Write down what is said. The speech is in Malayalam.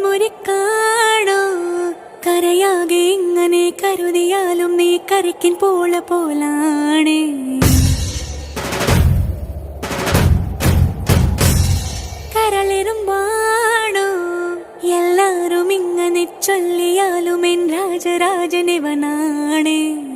മുറിക്കാണോ കരയാകെ ഇങ്ങനെ കരുതിയാലും നീ കരയ്ക്കിൻ പോലാണ് കരളിരുമ്പാണോ എല്ലാരും ഇങ്ങനെ ചൊല്ലിയാലും എൻ രാജരാജനിവനാണ്